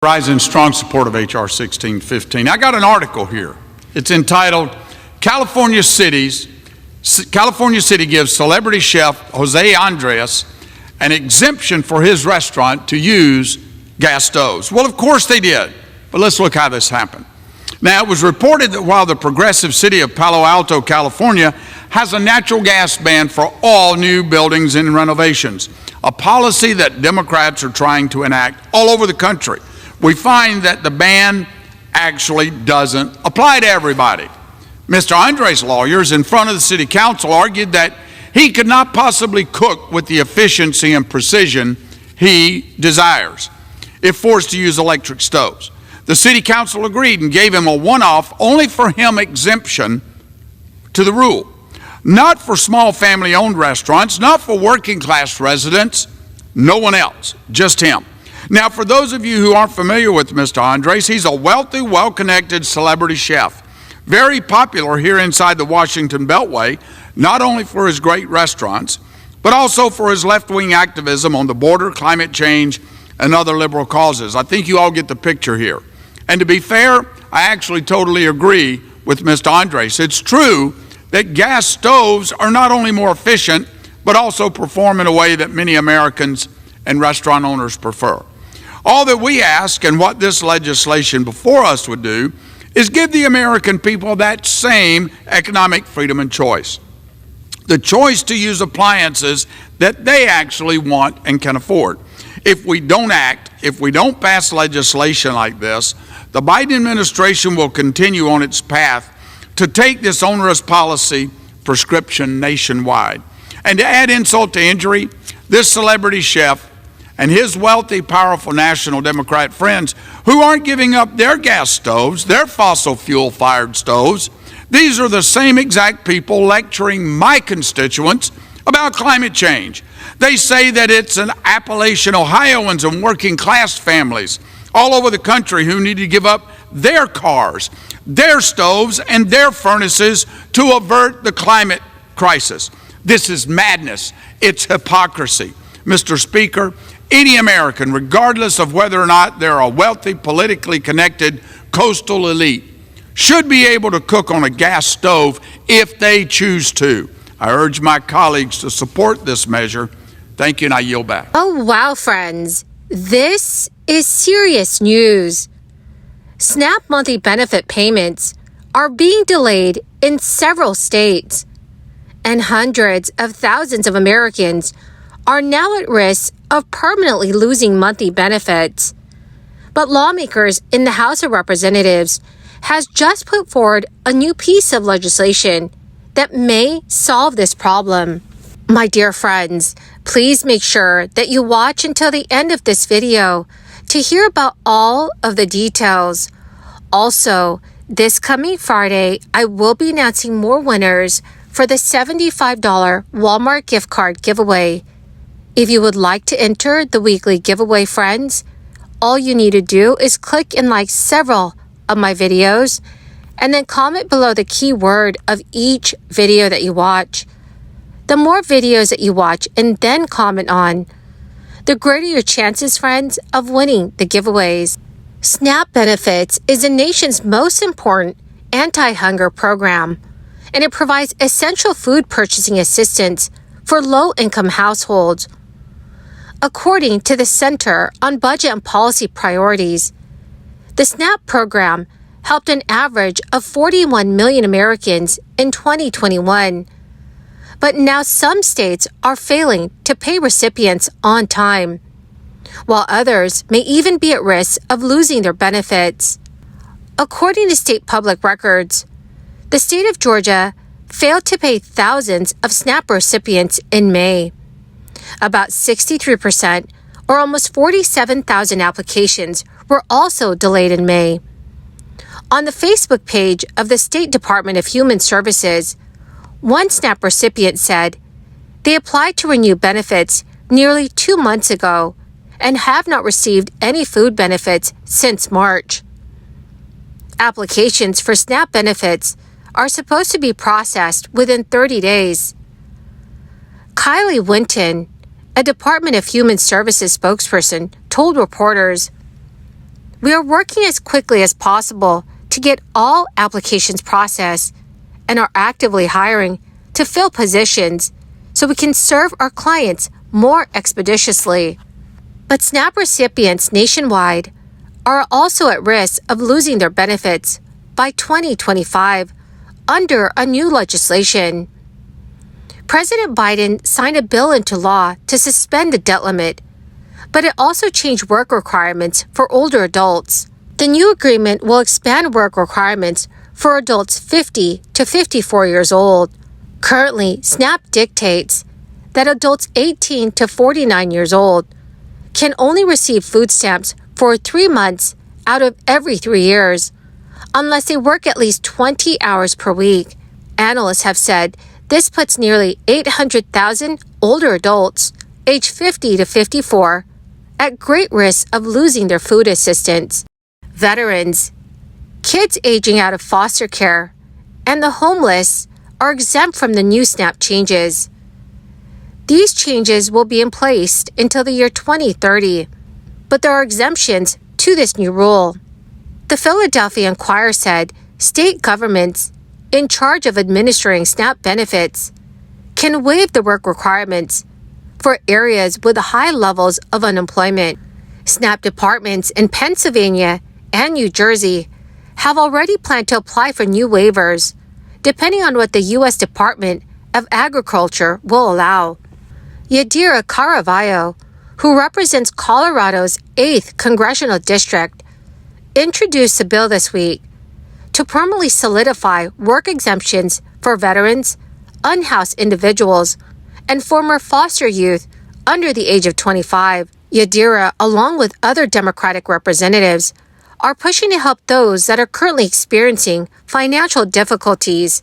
Rise in strong support of H.R. 1615. I got an article here. It's entitled, California City gives celebrity chef Jose Andres an exemption for his restaurant to use gas stoves. Well, of course they did, but let's look how this happened. Now, it was reported that while the progressive city of Palo Alto, California, has a natural gas ban for all new buildings and renovations, a policy that Democrats are trying to enact all over the country, we find that the ban actually doesn't apply to everybody. Mr. Andres' lawyers in front of the city council argued that he could not possibly cook with the efficiency and precision he desires if forced to use electric stoves. The city council agreed and gave him a one-off, only for him exemption to the rule. Not for small family-owned restaurants, not for working-class residents, no one else, just him. Now, for those of you who aren't familiar with Mr. Andres, he's a wealthy, well-connected celebrity chef. Very popular here inside the Washington Beltway, not only for his great restaurants, but also for his left-wing activism on the border, climate change, and other liberal causes. I think you all get the picture here. And to be fair, I actually totally agree with Mr. Andres. It's true that gas stoves are not only more efficient, but also perform in a way that many Americans and restaurant owners prefer. All that we ask, and what this legislation before us would do, is give the American people that same economic freedom and choice. The choice to use appliances that they actually want and can afford. If we don't act, if we don't pass legislation like this, the Biden administration will continue on its path to take this onerous policy prescription nationwide. And to add insult to injury, this celebrity chef and his wealthy, powerful National Democrat friends who aren't giving up their gas stoves, their fossil fuel-fired stoves, these are the same exact people lecturing my constituents about climate change. They say that it's an Appalachian Ohioans and working class families all over the country who need to give up their cars, their stoves, and their furnaces to avert the climate crisis. This is madness. It's hypocrisy. Mr. Speaker, any American, regardless of whether or not they're a wealthy, politically connected coastal elite, should be able to cook on a gas stove if they choose to. I urge my colleagues to support this measure. Thank you, and I yield back. Oh, wow, friends. This is serious news. SNAP monthly benefit payments are being delayed in several states, and hundreds of thousands of Americans are now at risk of permanently losing monthly benefits. But lawmakers in the House of Representatives has just put forward a new piece of legislation that may solve this problem. My dear friends, please make sure that you watch until the end of this video to hear about all of the details. Also, this coming Friday, I will be announcing more winners for the $75 Walmart gift card giveaway. If you would like to enter the weekly giveaway, friends, all you need to do is click and like several of my videos and then comment below the keyword of each video that you watch. The more videos that you watch and then comment on, the greater your chances, friends, of winning the giveaways. SNAP Benefits is the nation's most important anti-hunger program, and it provides essential food purchasing assistance for low-income households. According to the Center on Budget and Policy Priorities, the SNAP program helped an average of 41 million Americans in 2021. But now some states are failing to pay recipients on time, while others may even be at risk of losing their benefits. According to state public records, the state of Georgia failed to pay thousands of SNAP recipients in May. About 63%, or almost 47,000 applications, were also delayed in May. On the Facebook page of the State Department of Human Services, one SNAP recipient said they applied to renew benefits nearly 2 months ago and have not received any food benefits since March. Applications for SNAP benefits are supposed to be processed within 30 days. Kylie Winton, a Department of Human Services spokesperson, told reporters, We are working as quickly as possible to get all applications processed and are actively hiring to fill positions so we can serve our clients more expeditiously. But SNAP recipients nationwide are also at risk of losing their benefits by 2025 under a new legislation. President Biden signed a bill into law to suspend the debt limit, but it also changed work requirements for older adults. The new agreement will expand work requirements for adults 50 to 54 years old. Currently, SNAP dictates that adults 18 to 49 years old can only receive food stamps for 3 months out of every 3 years, unless they work at least 20 hours per week. Analysts have said this puts nearly 800,000 older adults, aged 50 to 54, at great risk of losing their food assistance. Veterans, kids aging out of foster care, and the homeless are exempt from the new SNAP changes. These changes will be in place until the year 2030, but there are exemptions to this new rule. The Philadelphia Inquirer said state governments in charge of administering SNAP benefits can waive the work requirements for areas with high levels of unemployment. SNAP departments in Pennsylvania and New Jersey have already planned to apply for new waivers, depending on what the U.S. Department of Agriculture will allow. Yadira Caravallo, who represents Colorado's 8th Congressional District, introduced the bill this week to permanently solidify work exemptions for veterans, unhoused individuals, and former foster youth under the age of 25. Yadira, along with other Democratic representatives, are pushing to help those that are currently experiencing financial difficulties.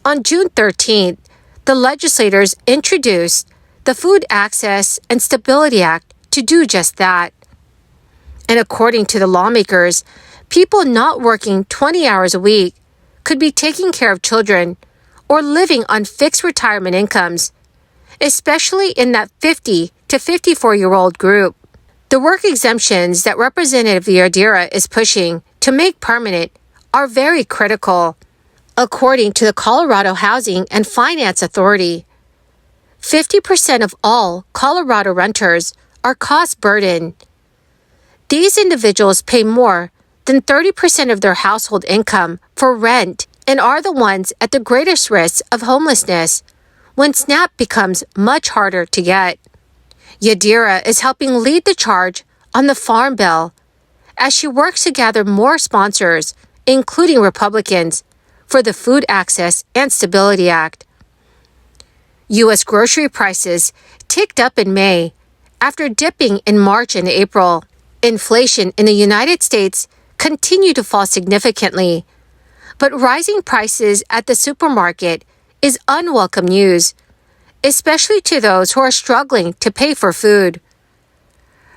On June 13th, the legislators introduced the Food Access and Stability Act to do just that. And according to the lawmakers, people not working 20 hours a week could be taking care of children or living on fixed retirement incomes, especially in that 50 to 54-year-old group. The work exemptions that Representative Yadira is pushing to make permanent are very critical. According to the Colorado Housing and Finance Authority, 50% of all Colorado renters are cost-burdened. These individuals pay more than 30% of their household income for rent and are the ones at the greatest risk of homelessness when SNAP becomes much harder to get. Yadira is helping lead the charge on the Farm Bill as she works to gather more sponsors, including Republicans, for the Food Access and Stability Act. U.S. grocery prices ticked up in May after dipping in March and April. Inflation in the United States continued to fall significantly, but rising prices at the supermarket is unwelcome news, especially to those who are struggling to pay for food.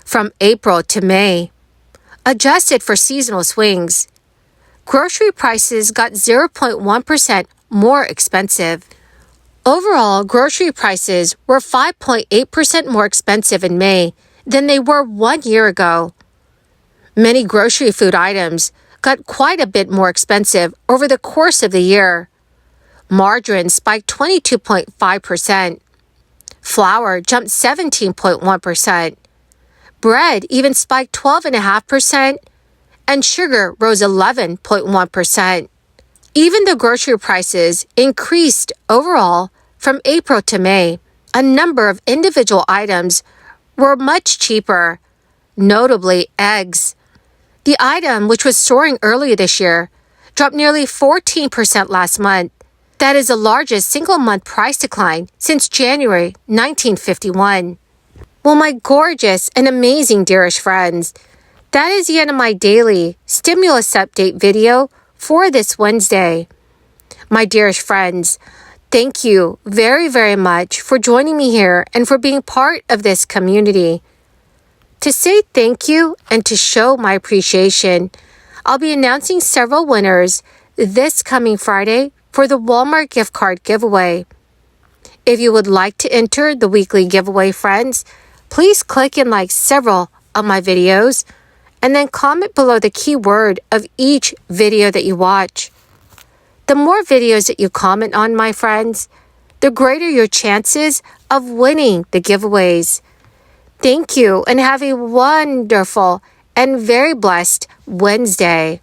From April to May, adjusted for seasonal swings, grocery prices got 0.1% more expensive. Overall, grocery prices were 5.8% more expensive in May than they were 1 year ago. Many grocery food items got quite a bit more expensive over the course of the year. Margarine spiked 22.5%. Flour jumped 17.1%. Bread even spiked 12.5%, and sugar rose 11.1%. Even though grocery prices increased overall from April to May, a number of individual items were much cheaper, notably eggs. The item, which was soaring earlier this year, dropped nearly 14% last month. That is the largest single-month price decline since January 1951. Well, my gorgeous and amazing dearest friends, that is the end of my daily stimulus update video for this Wednesday. My dearest friends, thank you very, very much for joining me here and for being part of this community. To say thank you and to show my appreciation, I'll be announcing several winners this coming Friday for the Walmart gift card giveaway. If you would like to enter the weekly giveaway, friends, please click and like several of my videos and then comment below the keyword of each video that you watch. The more videos that you comment on, my friends, the greater your chances of winning the giveaways. Thank you and have a wonderful and very blessed Wednesday.